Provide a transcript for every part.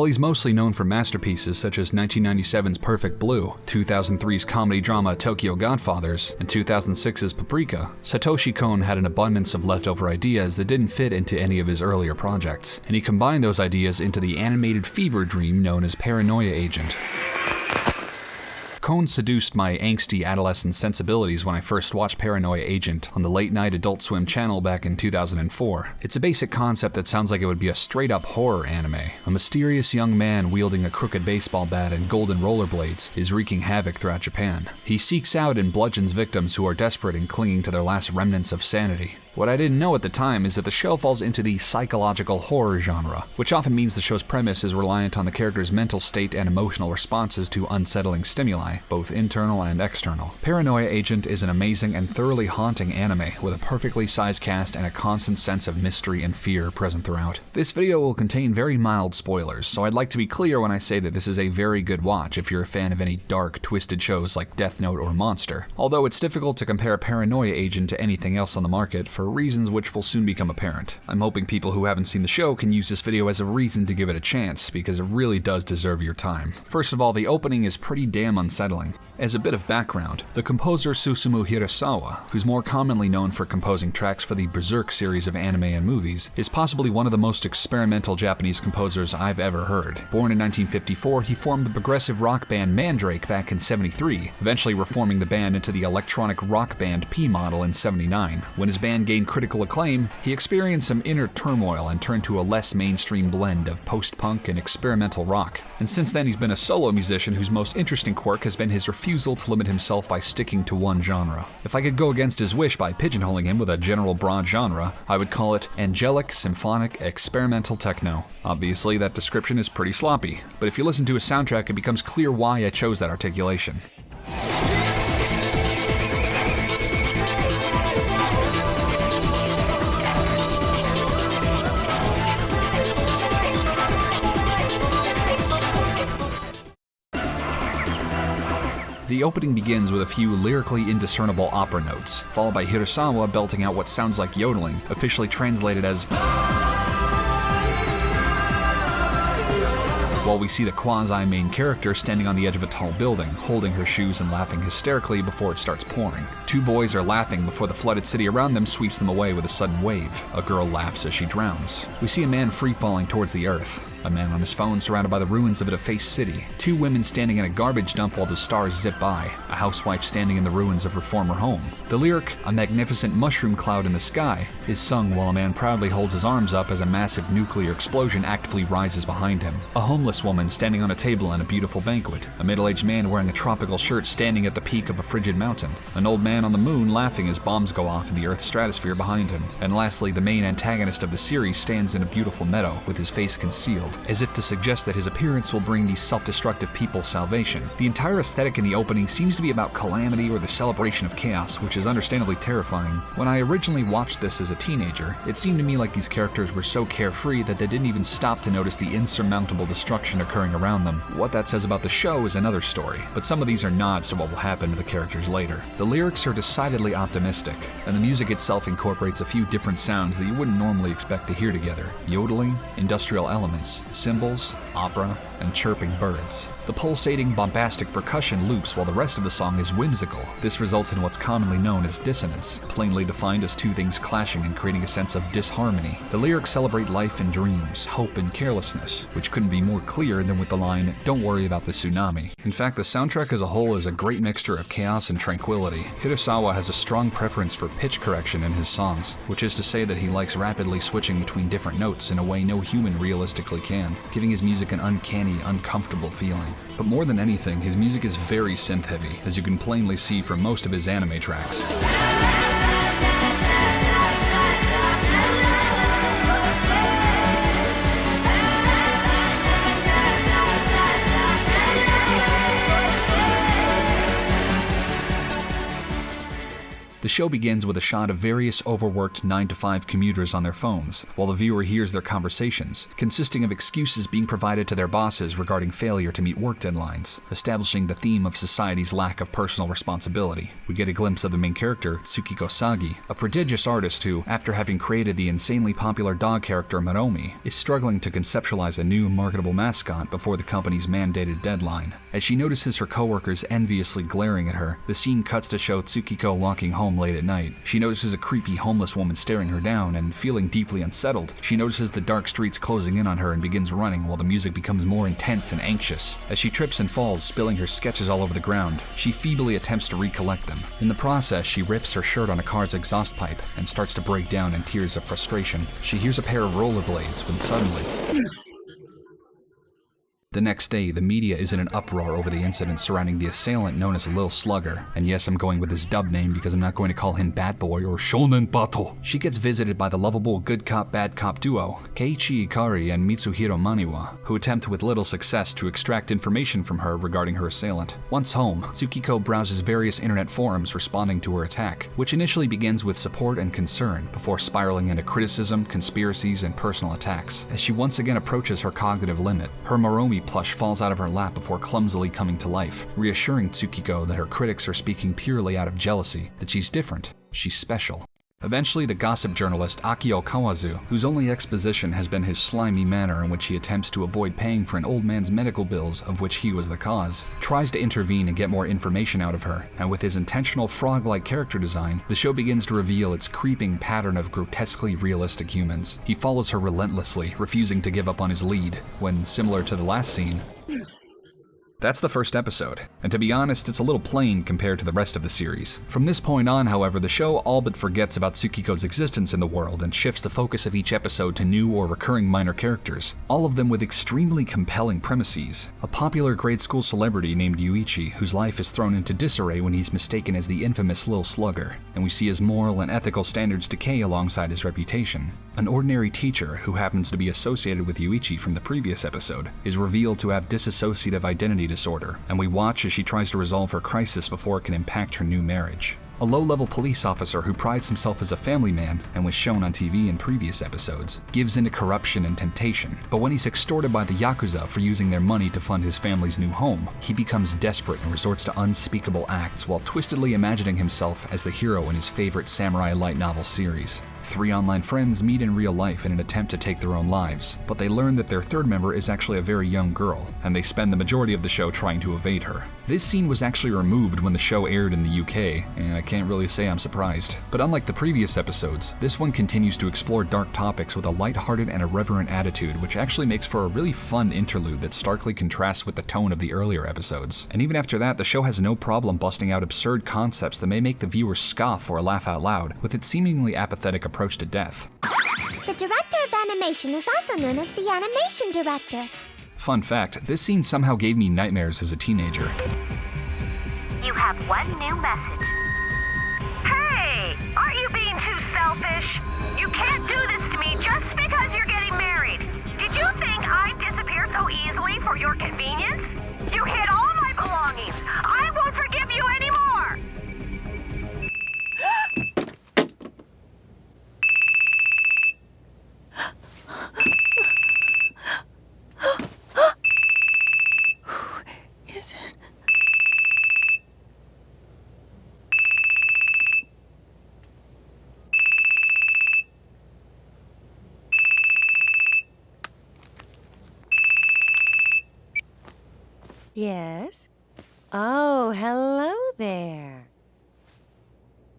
While he's mostly known for masterpieces such as 1997's Perfect Blue, 2003's comedy drama Tokyo Godfathers, and 2006's Paprika, Satoshi Kon had an abundance of leftover ideas that didn't fit into any of his earlier projects, and he combined those ideas into the animated fever dream known as Paranoia Agent. Kon seduced my angsty adolescent sensibilities when I first watched Paranoia Agent on the late-night Adult Swim channel back in 2004. It's a basic concept that sounds like it would be a straight-up horror anime. A mysterious young man wielding a crooked baseball bat and golden rollerblades is wreaking havoc throughout Japan. He seeks out and bludgeons victims who are desperate and clinging to their last remnants of sanity. What I didn't know at the time is that the show falls into the psychological horror genre, which often means the show's premise is reliant on the character's mental state and emotional responses to unsettling stimuli, both internal and external. Paranoia Agent is an amazing and thoroughly haunting anime with a perfectly sized cast and a constant sense of mystery and fear present throughout. This video will contain very mild spoilers, so I'd like to be clear when I say that this is a very good watch if you're a fan of any dark, twisted shows like Death Note or Monster, although it's difficult to compare Paranoia Agent to anything else on the market for reasons which will soon become apparent. I'm hoping people who haven't seen the show can use this video as a reason to give it a chance, because it really does deserve your time. First of all, the opening is pretty damn unsettling. As a bit of background, the composer Susumu Hirasawa, who's more commonly known for composing tracks for the Berserk series of anime and movies, is possibly one of the most experimental Japanese composers I've ever heard. Born in 1954, he formed the progressive rock band Mandrake back in '73, eventually reforming the band into the electronic rock band P-Model in '79. When his band gained critical acclaim, he experienced some inner turmoil and turned to a less mainstream blend of post-punk and experimental rock. And since then, he's been a solo musician whose most interesting quirk has been his refusal to limit himself by sticking to one genre. If I could go against his wish by pigeonholing him with a general broad genre, I would call it angelic, symphonic, experimental techno. Obviously, that description is pretty sloppy, but if you listen to his soundtrack, it becomes clear why I chose that articulation. The opening begins with a few lyrically indiscernible opera notes, followed by Hirasawa belting out what sounds like yodeling, officially translated as while we see the quasi-main character standing on the edge of a tall building, holding her shoes and laughing hysterically before it starts pouring. Two boys are laughing before the flooded city around them sweeps them away with a sudden wave. A girl laughs as she drowns. We see a man free-falling towards the earth. A man on his phone surrounded by the ruins of a defaced city. Two women standing in a garbage dump while the stars zip by. A housewife standing in the ruins of her former home. The lyric, "A magnificent mushroom cloud in the sky," is sung while a man proudly holds his arms up as a massive nuclear explosion actively rises behind him. A homeless woman standing on a table at a beautiful banquet. A middle-aged man wearing a tropical shirt standing at the peak of a frigid mountain. An old man on the moon laughing as bombs go off in the Earth's stratosphere behind him. And lastly, the main antagonist of the series stands in a beautiful meadow with his face concealed, as if to suggest that his appearance will bring these self-destructive people salvation. The entire aesthetic in the opening seems to be about calamity or the celebration of chaos, which is understandably terrifying. When I originally watched this as a teenager, it seemed to me like these characters were so carefree that they didn't even stop to notice the insurmountable destruction occurring around them. What that says about the show is another story, but some of these are nods to what will happen to the characters later. The lyrics are decidedly optimistic, and the music itself incorporates a few different sounds that you wouldn't normally expect to hear together. Yodeling, industrial elements, cymbals, opera, and chirping birds. The pulsating, bombastic percussion loops while the rest of the song is whimsical. This results in what's commonly known as dissonance, plainly defined as two things clashing and creating a sense of disharmony. The lyrics celebrate life and dreams, hope and carelessness, which couldn't be more clear than with the line, "Don't worry about the tsunami." In fact, the soundtrack as a whole is a great mixture of chaos and tranquility. Hirasawa has a strong preference for pitch correction in his songs, which is to say that he likes rapidly switching between different notes in a way no human realistically can, giving his music an uncanny, uncomfortable feeling. But more than anything, his music is very synth-heavy, as you can plainly see from most of his anime tracks. The show begins with a shot of various overworked 9-to-5 commuters on their phones, while the viewer hears their conversations, consisting of excuses being provided to their bosses regarding failure to meet work deadlines, establishing the theme of society's lack of personal responsibility. We get a glimpse of the main character, Tsukiko Sagi, a prodigious artist who, after having created the insanely popular dog character Maromi, is struggling to conceptualize a new marketable mascot before the company's mandated deadline. As she notices her coworkers enviously glaring at her, the scene cuts to show Tsukiko walking home late at night. She notices a creepy homeless woman staring her down, and feeling deeply unsettled, she notices the dark streets closing in on her and begins running while the music becomes more intense and anxious. As she trips and falls, spilling her sketches all over the ground, she feebly attempts to recollect them. In the process, she rips her shirt on a car's exhaust pipe and starts to break down in tears of frustration. She hears a pair of rollerblades when suddenly... The next day, the media is in an uproar over the incident surrounding the assailant known as Lil Slugger. And yes, I'm going with his dub name because I'm not going to call him Bat Boy or Shonen Bato. She gets visited by the lovable good cop bad cop duo, Keiichi Ikari and Mitsuhiro Maniwa, who attempt with little success to extract information from her regarding her assailant. Once home, Tsukiko browses various internet forums responding to her attack, which initially begins with support and concern before spiraling into criticism, conspiracies, and personal attacks. As she once again approaches her cognitive limit, her Maromi plush falls out of her lap before clumsily coming to life, reassuring Tsukiko that her critics are speaking purely out of jealousy, that she's different, she's special. Eventually, the gossip journalist Akio Kawazu, whose only exposition has been his slimy manner in which he attempts to avoid paying for an old man's medical bills of which he was the cause, tries to intervene and get more information out of her, and with his intentional frog-like character design, the show begins to reveal its creeping pattern of grotesquely realistic humans. He follows her relentlessly, refusing to give up on his lead, when, similar to the last scene, that's the first episode, and to be honest, it's a little plain compared to the rest of the series. From this point on, however, the show all but forgets about Tsukiko's existence in the world and shifts the focus of each episode to new or recurring minor characters, all of them with extremely compelling premises. A popular grade school celebrity named Yuichi, whose life is thrown into disarray when he's mistaken as the infamous Lil Slugger, and we see his moral and ethical standards decay alongside his reputation. An ordinary teacher, who happens to be associated with Yuichi from the previous episode, is revealed to have dissociative identity disorder, and we watch as she tries to resolve her crisis before it can impact her new marriage. A low-level police officer who prides himself as a family man and was shown on TV in previous episodes, gives into corruption and temptation, but when he's extorted by the Yakuza for using their money to fund his family's new home, he becomes desperate and resorts to unspeakable acts while twistedly imagining himself as the hero in his favorite samurai light novel series. 3 online friends meet in real life in an attempt to take their own lives, but they learn that their third member is actually a very young girl, and they spend the majority of the show trying to evade her. This scene was actually removed when the show aired in the UK, and I can't really say I'm surprised. But unlike the previous episodes, this one continues to explore dark topics with a lighthearted and irreverent attitude, which actually makes for a really fun interlude that starkly contrasts with the tone of the earlier episodes. And even after that, the show has no problem busting out absurd concepts that may make the viewer scoff or laugh out loud, with its seemingly apathetic approach to death. The director of animation is also known as the animation director. Fun fact, this scene somehow gave me nightmares as a teenager. You have one new message. Hey, aren't you being too selfish? You can't do this to me just because you're getting married. Did you think I'd disappear so easily for your convenience? You hid all my belongings. I won't forgive you anymore. Is it? Yes? Oh, hello there.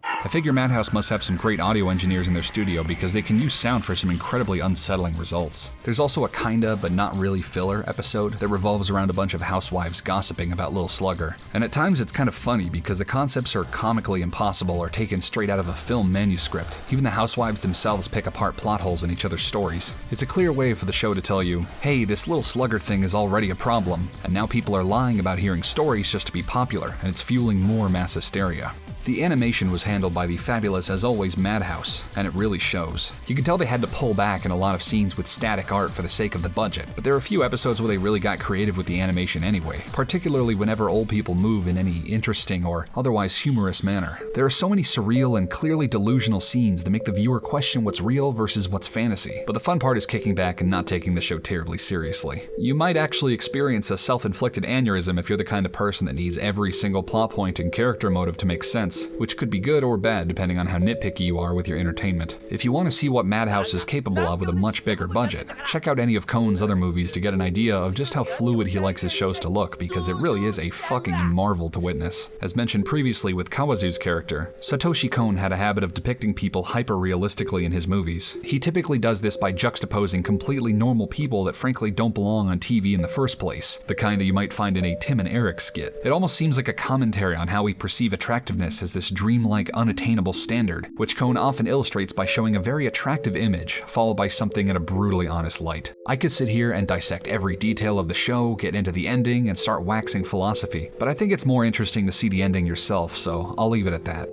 I figure Madhouse must have some great audio engineers in their studio because they can use sound for some incredibly unsettling results. There's also a kinda but not really filler episode that revolves around a bunch of housewives gossiping about Lil Slugger. And at times it's kind of funny because the concepts are comically impossible or taken straight out of a film manuscript. Even the housewives themselves pick apart plot holes in each other's stories. It's a clear way for the show to tell you, hey, this Lil Slugger thing is already a problem, and now people are lying about hearing stories just to be popular, and it's fueling more mass hysteria. The animation was handled by the fabulous as always Madhouse, and it really shows. You can tell they had to pull back in a lot of scenes with static art for the sake of the budget, but there are a few episodes where they really got creative with the animation anyway, particularly whenever old people move in any interesting or otherwise humorous manner. There are so many surreal and clearly delusional scenes that make the viewer question what's real versus what's fantasy, but the fun part is kicking back and not taking the show terribly seriously. You might actually experience a self-inflicted aneurysm if you're the kind of person that needs every single plot point and character motive to make sense, which could be good or bad depending on how nitpicky you are with your entertainment. If you want to see what Madhouse is capable of with a much bigger budget, check out any of Kon's other movies to get an idea of just how fluid he likes his shows to look, because it really is a fucking marvel to witness. As mentioned previously with Kawazu's character, Satoshi Kon had a habit of depicting people hyper-realistically in his movies. He typically does this by juxtaposing completely normal people that frankly don't belong on TV in the first place, the kind that you might find in a Tim and Eric skit. It almost seems like a commentary on how we perceive attractiveness as this dreamlike, unattainable standard, which Kon often illustrates by showing a very attractive image, followed by something in a brutally honest light. I could sit here and dissect every detail of the show, get into the ending, and start waxing philosophy, but I think it's more interesting to see the ending yourself, so I'll leave it at that.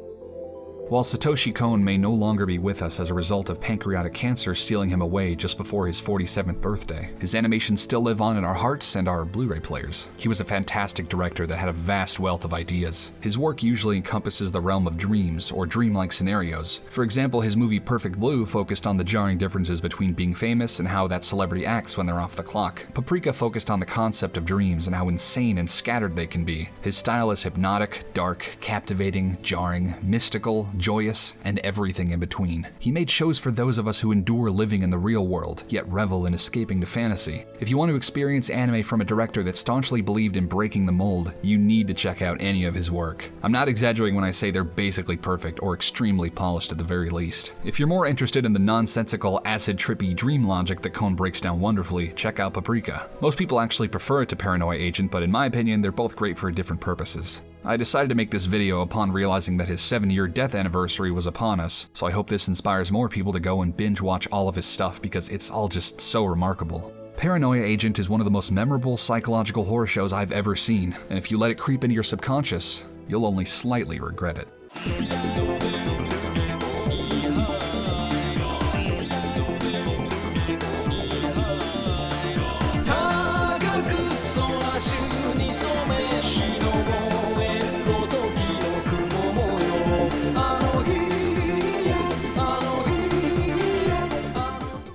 While Satoshi Kon may no longer be with us as a result of pancreatic cancer stealing him away just before his 47th birthday, his animations still live on in our hearts and our Blu-ray players. He was a fantastic director that had a vast wealth of ideas. His work usually encompasses the realm of dreams or dreamlike scenarios. For example, his movie Perfect Blue focused on the jarring differences between being famous and how that celebrity acts when they're off the clock. Paprika focused on the concept of dreams and how insane and scattered they can be. His style is hypnotic, dark, captivating, jarring, mystical, joyous, and everything in between. He made shows for those of us who endure living in the real world, yet revel in escaping to fantasy. If you want to experience anime from a director that staunchly believed in breaking the mold, you need to check out any of his work. I'm not exaggerating when I say they're basically perfect or extremely polished at the very least. If you're more interested in the nonsensical, acid-trippy dream logic that Kon breaks down wonderfully, check out Paprika. Most people actually prefer it to Paranoia Agent, but in my opinion, they're both great for different purposes. I decided to make this video upon realizing that his 7-year death anniversary was upon us, so I hope this inspires more people to go and binge watch all of his stuff because it's all just so remarkable. Paranoia Agent is one of the most memorable psychological horror shows I've ever seen, and if you let it creep into your subconscious, you'll only slightly regret it. 高く空中に染め